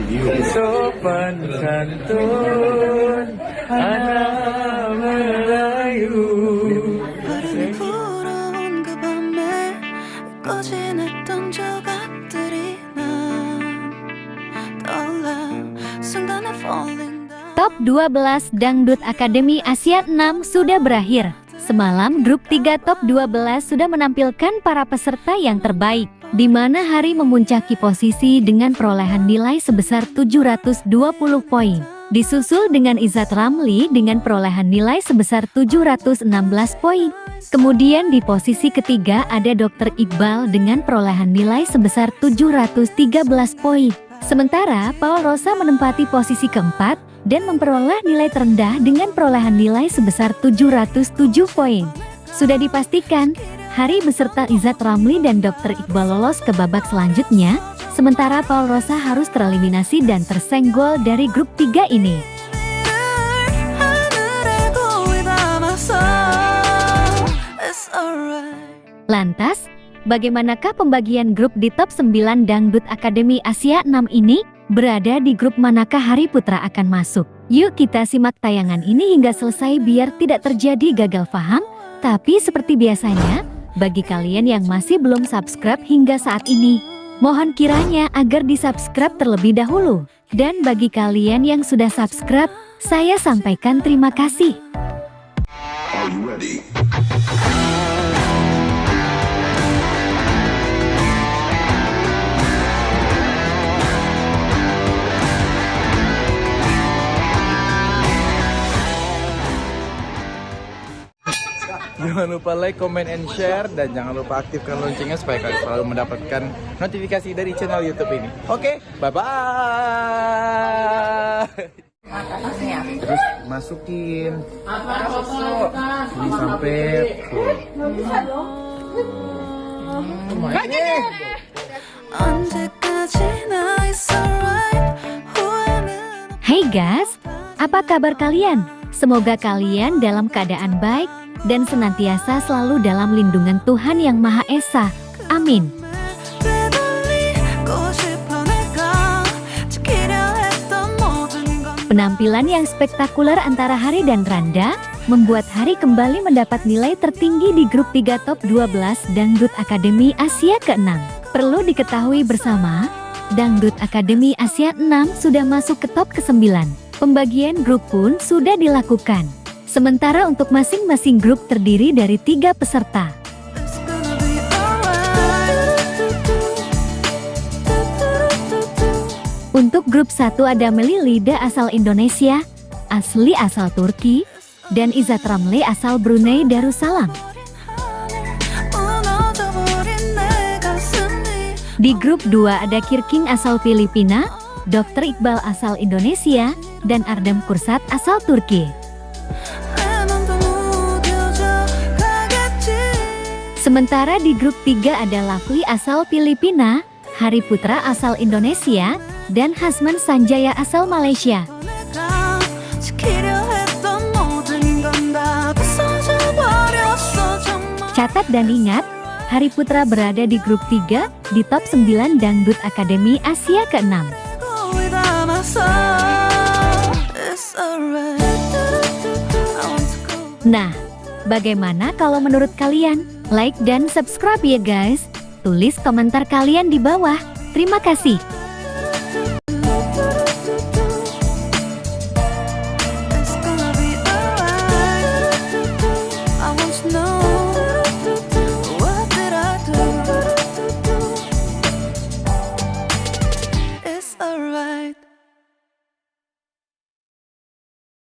Sopan santun anak Melayu. 바람이 불어온 그 밤에 잊고 지냈던 조각들이 난 떠올라 순간에 falling down. Top 12 Dangdut Akademi Asia 6 sudah berakhir. Semalam grup 3 Top 12 sudah menampilkan para peserta yang terbaik, di mana Hari memuncaki posisi dengan perolehan nilai sebesar 720 poin. Disusul dengan Izzat Ramli dengan perolehan nilai sebesar 716 poin. Kemudian di posisi ketiga ada Dr. Iqbal dengan perolehan nilai sebesar 713 poin. Sementara Paul Rosa menempati posisi keempat dan memperoleh nilai terendah dengan perolehan nilai sebesar 707 poin. Sudah dipastikan, Hari beserta Izzat Ramli dan Dr. Iqbal lolos ke babak selanjutnya, sementara Paul Rosa harus tereliminasi dan tersenggol dari grup 3 ini. 하늘에 거의 담아서 It's alright. Lantas, bagaimanakah pembagian grup di top 9 Dangdut Akademi Asia 6 ini? Berada di grup manakah Hari Putra akan masuk? Yuk kita simak tayangan ini hingga selesai biar tidak terjadi gagal paham. Tapi seperti biasanya, bagi kalian yang masih belum subscribe hingga saat ini, mohon kiranya agar di-subscribe terlebih dahulu. Dan bagi kalian yang sudah subscribe, saya sampaikan terima kasih. Are you ready? Jangan lupa like, comment, and share, dan jangan lupa aktifkan loncengnya supaya kalian selalu mendapatkan notifikasi dari channel YouTube ini. Oke, bye-bye. Terus masukin ini sampai 언제까지나 it's alright. 후회는 Hey guys, apa kabar kalian? Semoga kalian dalam keadaan baik dan senantiasa selalu dalam lindungan Tuhan Yang Maha Esa. Amin. 되돌리고 싶어 내가 지키려 했던 모든 건 Penampilan yang spektakuler antara Hari dan Randa membuat Hari kembali mendapat nilai tertinggi di grup 3 Top 12 Dangdut Akademi Asia ke-6. Perlu diketahui bersama, Dangdut Akademi Asia 6 sudah masuk ke top ke-9. Pembagian grup pun sudah dilakukan. Sementara untuk masing-masing grup terdiri dari 3 peserta. It's gonna be alright. Untuk grup 1 ada Meli Lida asal Indonesia, Asli asal Turki, dan Izzat Ramli asal Brunei Darussalam. 무너져버린 내 가슴이 Di grup 2 ada Kirking asal Filipina, Dr. Iqbal asal Indonesia, dan Ardem Kursat asal Turki. 내 맘도 무뎌져 가겠지. Sementara di grup 3 ada Lovely asal Filipina, Hari Putra asal Indonesia, dan Hasman Sanjaya asal Malaysia. 내가 지키려 했던 모든 건 다 부서져 버렸어 정말. Catat dan ingat, Hari Putra berada di grup 3 di top 9 Dangdut Akademi Asia ke-6. 거의 담아서 It's alright. I want to go. Nah, bagaimana kalau menurut kalian? Like dan subscribe ya guys. Tulis komentar kalian di bawah. Terima kasih.